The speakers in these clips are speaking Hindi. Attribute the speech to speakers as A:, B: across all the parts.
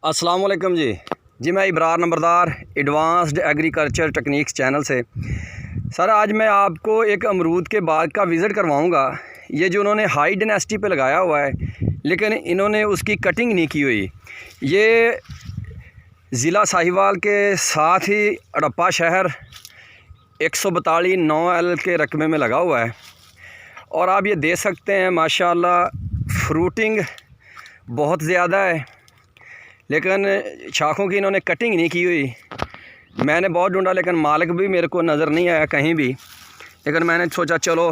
A: अस्सलाम वालेकुम जी मैं Ibrar Numberdar advanced agriculture techniques channel से। सर आज मैं आपको एक अमरूद के बाग का विज़िट करवाऊंगा। ये जो उन्होंने हाई डेंसिटी पे लगाया हुआ है, लेकिन इन्होंने उसकी कटिंग नहीं की हुई। ये ज़िला साहिवाल के साथ ही हड़प्पा शहर 142 9L के रकबे में लगा हुआ है। और आप ये देख सकते हैं माशाल्लाह फ्रूटिंग बहुत ज़्यादा है, लेकिन शाखों की इन्होंने कटिंग नहीं की हुई। मैंने बहुत ढूंढा लेकिन मालिक भी मेरे को नज़र नहीं आया कहीं भी। लेकिन मैंने सोचा चलो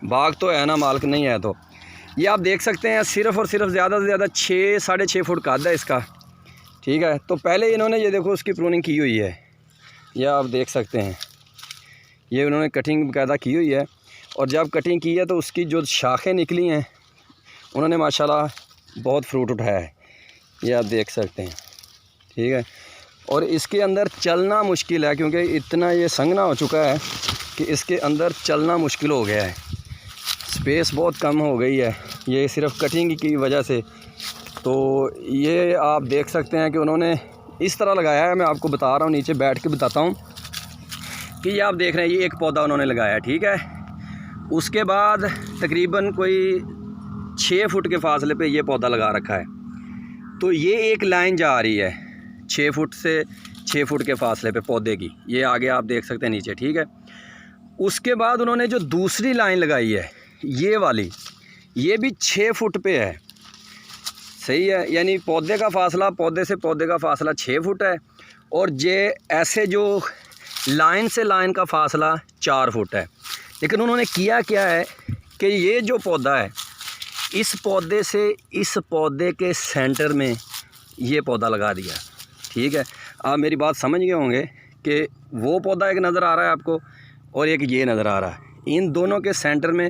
A: बाग तो है ना, मालिक नहीं है। तो ये आप देख सकते हैं सिर्फ़ और सिर्फ ज़्यादा से ज़्यादा 6 साढ़े 6 फुट कद है इसका, ठीक है। तो पहले इन्होंने ये देखो उसकी प्रूनिंग की हुई है, यह आप देख सकते हैं, ये उन्होंने कटिंग बाकायदा की हुई है। और जब कटिंग की है तो उसकी जो शाखें निकली हैं उन्होंने माशाल्लाह बहुत फ्रूट उठाया है, ये आप देख सकते हैं, ठीक है। और इसके अंदर चलना मुश्किल है क्योंकि इतना ये संगना हो चुका है कि इसके अंदर चलना मुश्किल हो गया है, स्पेस बहुत कम हो गई है ये सिर्फ कटिंग की वजह से। तो ये आप देख सकते हैं कि उन्होंने इस तरह लगाया है। मैं आपको बता रहा हूँ, नीचे बैठ के बताता हूँ कि ये आप देख रहे हैं, ये एक पौधा उन्होंने लगाया है, ठीक है। उसके बाद तकरीबन कोई 6 फुट के फासले पे ये पौधा लगा रखा है। तो ये एक लाइन जा रही है 6 फुट से 6 फुट के फासले पे पौधे की, ये आगे आप देख सकते हैं नीचे, ठीक है। उसके बाद उन्होंने जो दूसरी लाइन लगाई है ये वाली, ये भी 6 फुट पे है, सही है। यानी पौधे का फासला, पौधे से पौधे का फासला 6 फुट है। और ये ऐसे जो लाइन से लाइन का फासला 4 फुट है। लेकिन उन्होंने किया क्या है कि ये जो पौधा है इस पौधे से इस पौधे के सेंटर में ये पौधा लगा दिया, ठीक है। आप मेरी बात समझ गए होंगे कि वो पौधा एक नज़र आ रहा है आपको और एक ये नज़र आ रहा है, इन दोनों के सेंटर में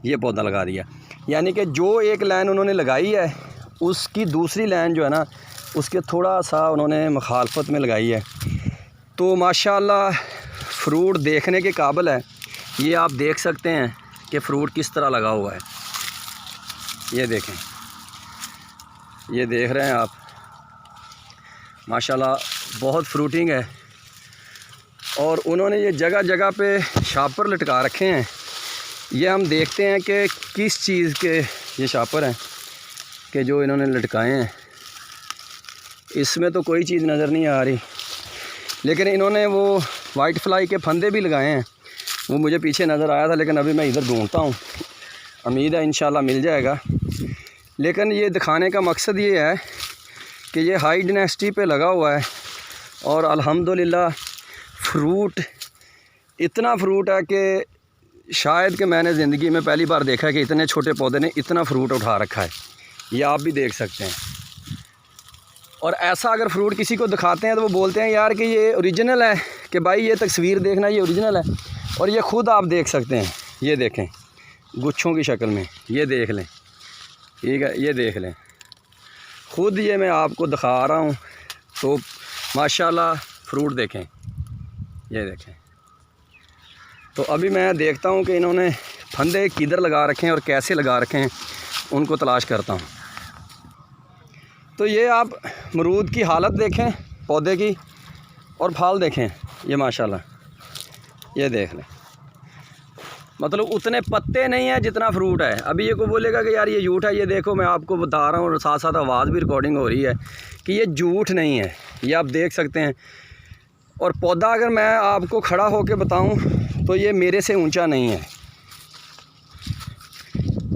A: ये पौधा लगा दिया। यानी कि जो एक लाइन उन्होंने लगाई है उसकी दूसरी लाइन जो है ना उसके थोड़ा सा उन्होंने मुखालफत में लगाई है। तो माशाल्लाह फ्रूट देखने के काबिल है। ये आप देख सकते हैं कि फ़्रूट किस तरह लगा हुआ है, ये देखें, ये देख रहे हैं आप, माशाल्लाह बहुत फ्रूटिंग है। और उन्होंने ये जगह जगह पे शापर लटका रखे हैं। ये हम देखते हैं कि किस चीज़ के ये शापर हैं कि जो इन्होंने लटकाए हैं। इसमें तो कोई चीज़ नज़र नहीं आ रही, लेकिन इन्होंने वो वाइट फ्लाई के फंदे भी लगाए हैं, वो मुझे पीछे नज़र आया था, लेकिन अभी मैं इधर ढूंढता हूँ, उम्मीद है इंशाल्लाह मिल जाएगा। लेकिन ये दिखाने का मकसद ये है कि ये हाई डेंसिटी पे लगा हुआ है और अल्हम्दुलिल्लाह फ्रूट, इतना फ्रूट है कि शायद कि मैंने ज़िंदगी में पहली बार देखा है कि इतने छोटे पौधे ने इतना फ्रूट उठा रखा है। ये आप भी देख सकते हैं। और ऐसा अगर फ्रूट किसी को दिखाते हैं तो वो बोलते हैं यार कि ये ओरिजिनल है, कि भाई ये तस्वीर देखना, ये ओरिजिनल है। और ये ख़ुद आप देख सकते हैं, ये देखें गुच्छों की शक्ल में, ये देख लें, ठीक है, ये देख लें ख़ुद, ये मैं आपको दिखा रहा हूँ। तो माशाल्लाह फ्रूट देखें, ये देखें। तो अभी मैं देखता हूँ कि इन्होंने फंदे किधर लगा रखे हैं और कैसे लगा रखे हैं, उनको तलाश करता हूँ। तो ये आप अमरूद की हालत देखें पौधे की, और फल देखें, ये माशाल्लाह, ये देख लें, मतलब उतने पत्ते नहीं हैं जितना फ्रूट है। अभी ये को बोलेगा कि यार ये झूठ है, ये देखो मैं आपको बता रहा हूँ और साथ साथ आवाज़ भी रिकॉर्डिंग हो रही है कि ये झूठ नहीं है, ये आप देख सकते हैं। और पौधा अगर मैं आपको खड़ा होकर बताऊँ तो ये मेरे से ऊंचा नहीं है,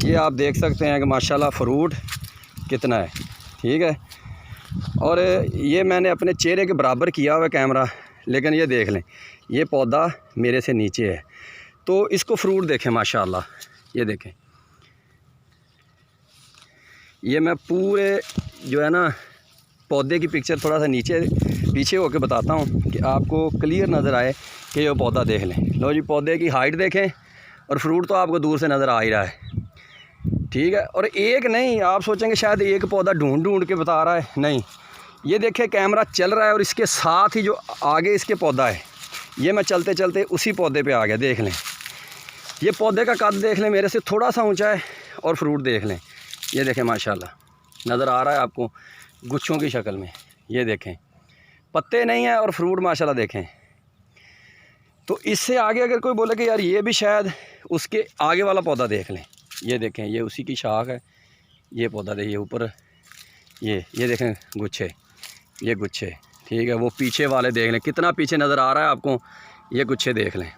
A: ये आप देख सकते हैं कि माशाल्लाह फ्रूट कितना है, ठीक है। और ये मैंने अपने चेहरे के बराबर किया हुआ है कैमरा, लेकिन ये देख लें ये पौधा मेरे से नीचे है। तो इसको फ्रूट देखें माशाल्लाह, ये देखें, ये मैं पूरे जो है ना पौधे की पिक्चर थोड़ा सा नीचे पीछे होकर बताता हूँ कि आपको क्लियर नज़र आए कि ये पौधा देख लें। लो जी, पौधे की हाइट देखें और फ्रूट तो आपको दूर से नज़र आ ही रहा है, ठीक है। और एक नहीं, आप सोचेंगे शायद एक पौधा ढूंढ ढूंढ के बता रहा है, नहीं, ये देखें कैमरा चल रहा है और इसके साथ ही जो आगे इसके पौधा है, ये मैं चलते चलते उसी पौधे पे आ गया। देख लें ये पौधे का कद देख लें, मेरे से थोड़ा सा ऊंचा है, और फ्रूट देख लें, ये देखें माशाल्लाह नज़र आ रहा है आपको गुच्छों की शक्ल में, ये देखें पत्ते नहीं हैं और फ्रूट माशाल्लाह देखें। तो इससे आगे अगर कोई बोले कि यार ये भी शायद, उसके आगे वाला पौधा देख लें, ये देखें ये उसी की शाख है। ये पौधा देखिए ऊपर, ये देखें गुच्छे, ये गुच्छे, ठीक है। वो पीछे वाले देख लें, कितना पीछे नज़र आ रहा है आपको, ये गुच्छे देख लें,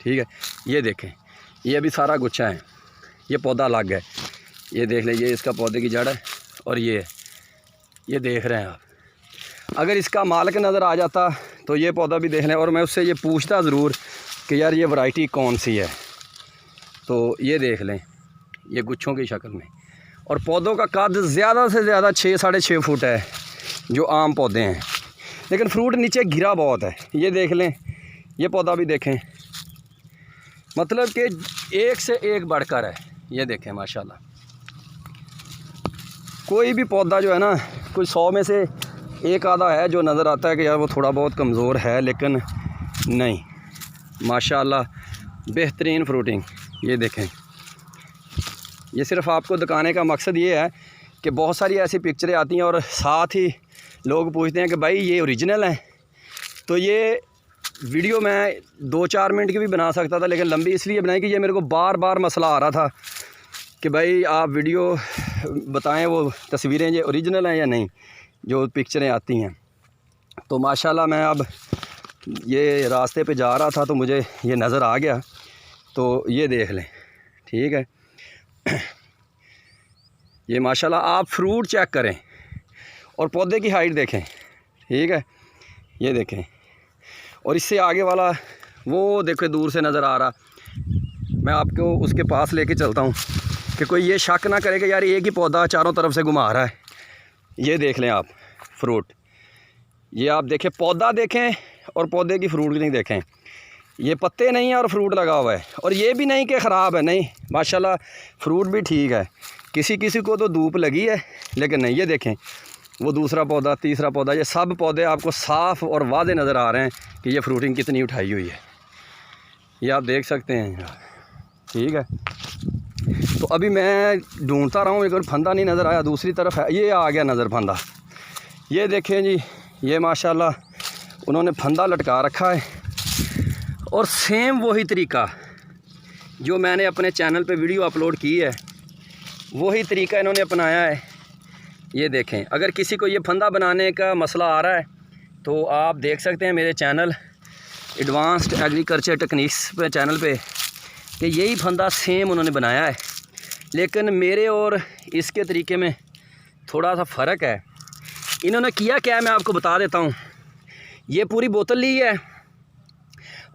A: ठीक है। ये देखें ये अभी सारा गुच्छा है, ये पौधा अलग है, ये देख लें, ये इसका पौधे की जड़ है और ये देख रहे हैं आप। अगर इसका मालिक नज़र आ जाता तो ये पौधा भी देख लें, और मैं उससे ये पूछता ज़रूर कि यार ये वैरायटी कौन सी है। तो ये देख लें, ये गुच्छों की शक्ल में, और पौधों का कद ज़्यादा से ज़्यादा 6 साढ़े 6 फुट है जो आम पौधे हैं, लेकिन फ्रूट नीचे गिरा बहुत है। ये देख लें, ये पौधा भी देखें, मतलब कि एक से एक बढ़कर है। ये देखें माशाल्लाह, कोई भी पौधा जो है ना, कोई 100 में से एक आधा है जो नज़र आता है कि यार वो थोड़ा बहुत कमज़ोर है, लेकिन नहीं, माशाल्लाह बेहतरीन फ्रूटिंग। ये देखें, ये सिर्फ़ आपको दिखाने का मकसद ये है कि बहुत सारी ऐसी पिक्चरें आती हैं और साथ ही लोग पूछते हैं कि भाई ये ओरिजिनल है। तो ये वीडियो मैं 2-4 मिनट की भी बना सकता था, लेकिन लंबी इसलिए बनाई कि ये मेरे को बार बार मसला आ रहा था कि भाई आप वीडियो बताएं वो तस्वीरें ये ओरिजिनल हैं या नहीं, जो पिक्चरें आती हैं। तो माशाल्लाह मैं अब ये रास्ते पे जा रहा था तो मुझे ये नज़र आ गया, तो ये देख लें, ठीक है। ये माशाल्लाह आप फ्रूट चेक करें और पौधे की हाइट देखें, ठीक है। ये देखें, और इससे आगे वाला वो देखो दूर से नज़र आ रहा, मैं आपको उसके पास लेके चलता हूँ कि कोई ये शक ना करे कि यार एक ही पौधा चारों तरफ से घुमा रहा है। ये देख लें आप फ्रूट, ये आप देखें, पौधा देखें और पौधे की फ्रूट नहीं देखें। ये पत्ते नहीं हैं और फ्रूट लगा हुआ है, और ये भी नहीं कि ख़राब है, नहीं माशाल्लाह फ्रूट भी ठीक है। किसी किसी को तो धूप लगी है, लेकिन नहीं। ये देखें वो दूसरा पौधा, तीसरा पौधा, ये सब पौधे आपको साफ़ और वादे नज़र आ रहे हैं कि ये फ्रूटिंग कितनी उठाई हुई है। ये आप देख सकते हैं, ठीक है। तो अभी मैं ढूंढता रहा हूँ, एक और फंदा नहीं नज़र आया, दूसरी तरफ है, ये आ गया नज़र फंदा। ये देखें जी, ये माशाल्लाह उन्होंने फंदा लटका रखा है, और सेम वही तरीका जो मैंने अपने चैनल पे वीडियो अपलोड की है, वही तरीका इन्होंने अपनाया है। ये देखें, अगर किसी को ये फंदा बनाने का मसला आ रहा है तो आप देख सकते हैं मेरे चैनल एडवांस्ड एग्रीकल्चर टेक्निक्स पे चैनल पे, कि यही फंदा सेम उन्होंने बनाया है, लेकिन मेरे और इसके तरीके में थोड़ा सा फ़र्क है। इन्होंने किया क्या है मैं आपको बता देता हूँ। ये पूरी बोतल ली है,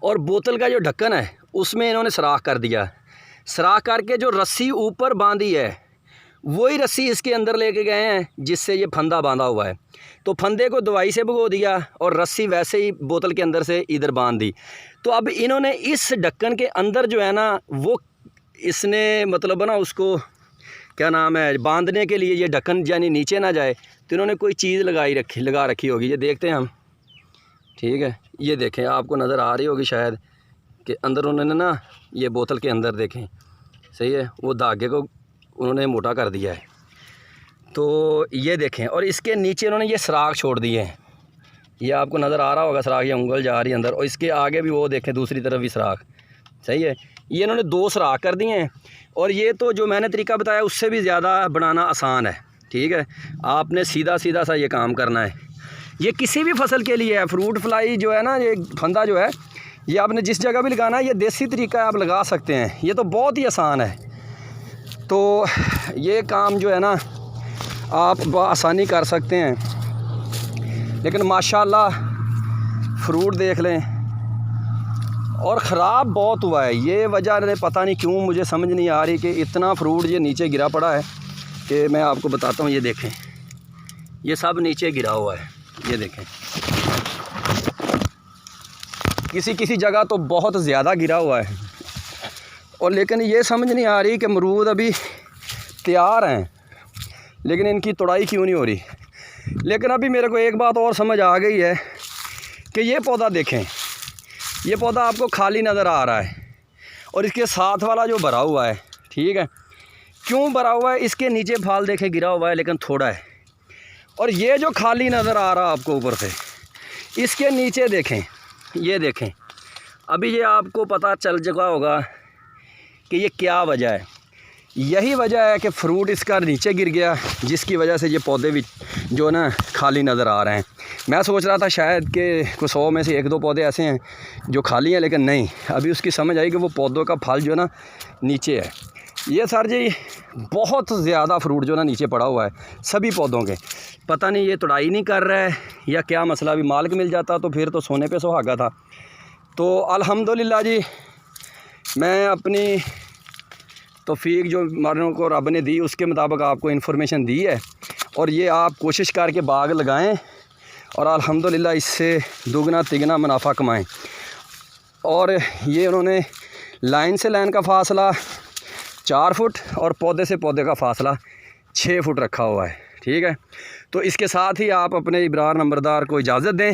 A: और बोतल का जो ढक्कन है उसमें इन्होंने सुराख कर दिया, सुराख करके जो रस्सी ऊपर बांधी है वही रस्सी इसके अंदर लेके गए हैं, जिससे ये फंदा बांधा हुआ है। तो फंदे को दवाई से भिगो दिया और रस्सी वैसे ही बोतल के अंदर से इधर बांध दी। तो अब इन्होंने इस ढक्कन के अंदर जो है ना, वो इसने मतलब ना उसको क्या नाम है, बांधने के लिए ये ढक्कन यानी नीचे ना जाए, तो इन्होंने कोई चीज़ लगा रखी होगी। ये देखते हैं हम, ठीक है। ये देखें, आपको नज़र आ रही होगी शायद कि अंदर उन्होंने ना, ये बोतल के अंदर देखें, सही है, वो धागे को उन्होंने मोटा कर दिया है। तो ये देखें, और इसके नीचे उन्होंने ये सुराख छोड़ दिए हैं, ये आपको नज़र आ रहा होगा सुराख, ये उंगल जा रही है अंदर, और इसके आगे भी वो देखें दूसरी तरफ भी सुराख, सही है। ये इन्होंने 2 सुराख कर दिए हैं, और ये तो जो मैंने तरीका बताया उससे भी ज़्यादा बनाना आसान है, ठीक है। आपने सीधा सीधा सा ये काम करना है। ये किसी भी फसल के लिए है, फ्रूट फ्लाई जो है ना, ये फंदा जो है, ये आपने जिस जगह भी लगाना है, ये देसी तरीका है, आप लगा सकते हैं, ये तो बहुत ही आसान है। तो ये काम जो है ना आप आसानी कर सकते हैं, लेकिन माशाल्लाह फ्रूट देख लें, और ख़राब बहुत हुआ है। ये वजह पता नहीं क्यों मुझे समझ नहीं आ रही कि इतना फ्रूट ये नीचे गिरा पड़ा है, कि मैं आपको बताता हूँ। ये देखें, ये सब नीचे गिरा हुआ है, ये देखें, किसी जगह तो बहुत ज़्यादा गिरा हुआ है, और लेकिन ये समझ नहीं आ रही कि अमरूद अभी तैयार हैं, लेकिन इनकी तोड़ाई क्यों नहीं हो रही। लेकिन अभी मेरे को एक बात और समझ आ गई है कि ये पौधा देखें, ये पौधा आपको खाली नज़र आ रहा है, और इसके साथ वाला जो भरा हुआ है, ठीक है, क्यों भरा हुआ है, इसके नीचे फाल देखें गिरा हुआ है, लेकिन थोड़ा है, और ये जो खाली नज़र आ रहा आपको ऊपर से, इसके नीचे देखें, ये देखें। अभी ये आपको पता चल चुका होगा कि ये क्या वजह है। यही वजह है कि फ्रूट इसका नीचे गिर गया, जिसकी वजह से ये पौधे भी जो ना खाली नज़र आ रहे हैं। मैं सोच रहा था शायद कि कुछ 100 में से 1-2 पौधे ऐसे हैं जो खाली हैं, लेकिन नहीं, अभी उसकी समझ आई कि वो पौधों का फल जो ना नीचे है। ये सर जी बहुत ज़्यादा फ्रूट जो ना नीचे पड़ा हुआ है सभी पौधों के। पता नहीं ये तुड़ाई नहीं कर रहा है या क्या मसला। अभी मालिक मिल जाता तो फिर तो सोने पे सुहागा था। तो अल्हम्दुलिल्लाह जी, मैं अपनी तौफीक जो मरने को रब ने दी उसके मुताबिक आपको इन्फॉर्मेशन दी है, और ये आप कोशिश करके बाग लगाएं और अल्हम्दुलिल्लाह इससे दुगना तिगना मुनाफा कमाएं। और ये उन्होंने लाइन से लाइन का फासला 4 फुट और पौधे से पौधे का फासला 6 फुट रखा हुआ है। ठीक है, तो इसके साथ ही आप अपने इब्रार नंबरदार को इजाज़त दें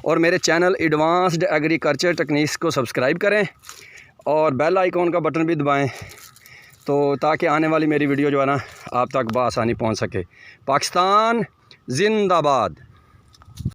A: और मेरे चैनल एडवांस्ड एग्रीकल्चर टेक्निक्स को सब्सक्राइब करें और बेल आइकॉन का बटन भी दबाएं, तो ताकि आने वाली मेरी वीडियो जो है ना आप तक बआसानी पहुंच सके। पाकिस्तान जिंदाबाद।